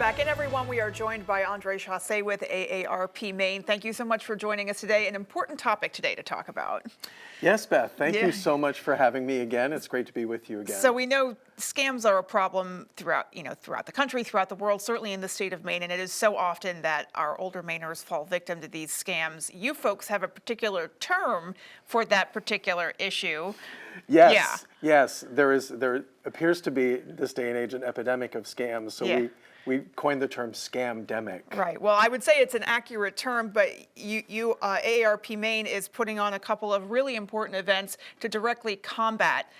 back in, everyone. We are joined by Andre Chassé with AARP Maine. Thank you so much for joining us today. An important topic today to talk about. Yes, Beth. Thank you so much for having me again. It's great to be with you again. So we know scams are a problem throughout the country, throughout the world, certainly in the state of Maine, and it is so often that our older Mainers fall victim to these scams. You folks have a particular term for that particular issue. Yes, yes. There appears to be, this day and age, an epidemic of scams. So we coined the term scamdemic. Right. Well, I would say it's an accurate term, but AARP Maine is putting on a couple of really important events to directly combat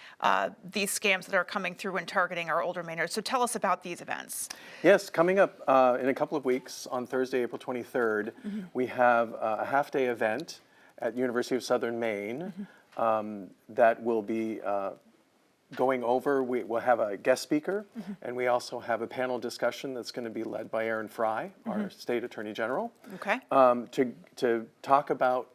these scams that are coming through and targeting our older Mainers. So tell us about these events. Yes, coming up in a couple of weeks, on Thursday, April 23rd, we have a half-day event at University of Southern Maine that will be going over. We'll have a guest speaker, and we also have a panel discussion that's going to be led by Aaron Fry, our State Attorney General, to talk about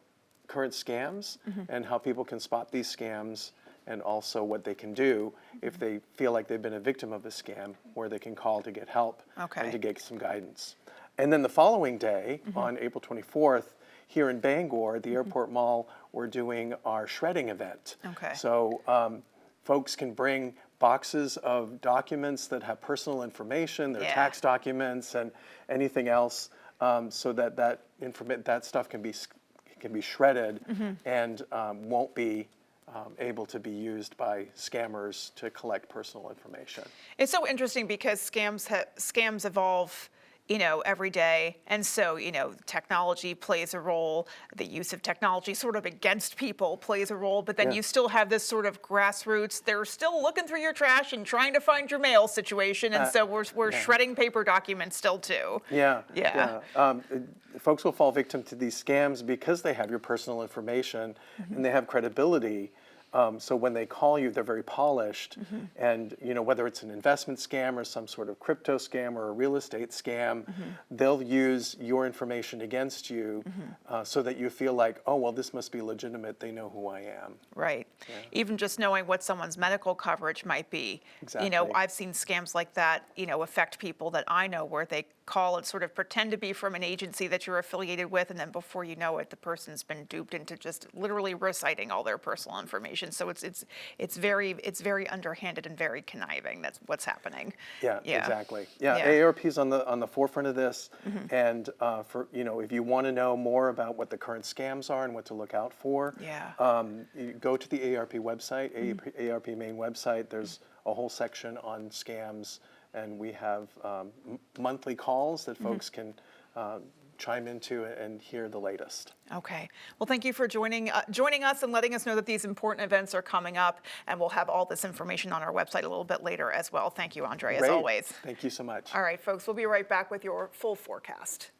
current scams and how people can spot these scams, and also what they can do if they feel like they've been a victim of a scam, where they can call to get help and to get some guidance. And then the following day, on April 24th, here in Bangor, at the Airport Mall, we're doing our shredding event. So folks can bring boxes of documents that have personal information, their tax documents, and anything else, so that that stuff can be shredded and won't be able to be used by scammers to collect personal information. It's so interesting because scams evolve, every day. And so, technology plays a role. The use of technology sort of against people plays a role, but then you still have this sort of grassroots, they're still looking through your trash and trying to find your mail situation. And so we're shredding paper documents still too. Folks will fall victim to these scams because they have your personal information and they have credibility. So when they call you, they're very polished, and whether it's an investment scam or some sort of crypto scam or a real estate scam, they'll use your information against you so that you feel like, oh, well, this must be legitimate. They know who I am. Right. Yeah. Even just knowing what someone's medical coverage might be. Exactly. I've seen scams like that, affect people that I know, where they call and sort of pretend to be from an agency that you're affiliated with, and then before you know it, the person's been duped into just literally reciting all their personal information. So it's very underhanded and very conniving. That's what's happening. Yeah. Exactly. AARP's on the forefront of this, and for if you want to know more about what the current scams are and what to look out for, you go to the AARP website, AARP Maine website. There's a whole section on scams, and we have monthly calls that folks can chime into and hear the latest. Okay. Well, thank you for joining us and letting us know that these important events are coming up, and we'll have all this information on our website a little bit later as well. Thank you, Andre, as always. Thank you so much. All right, folks, we'll be right back with your full forecast.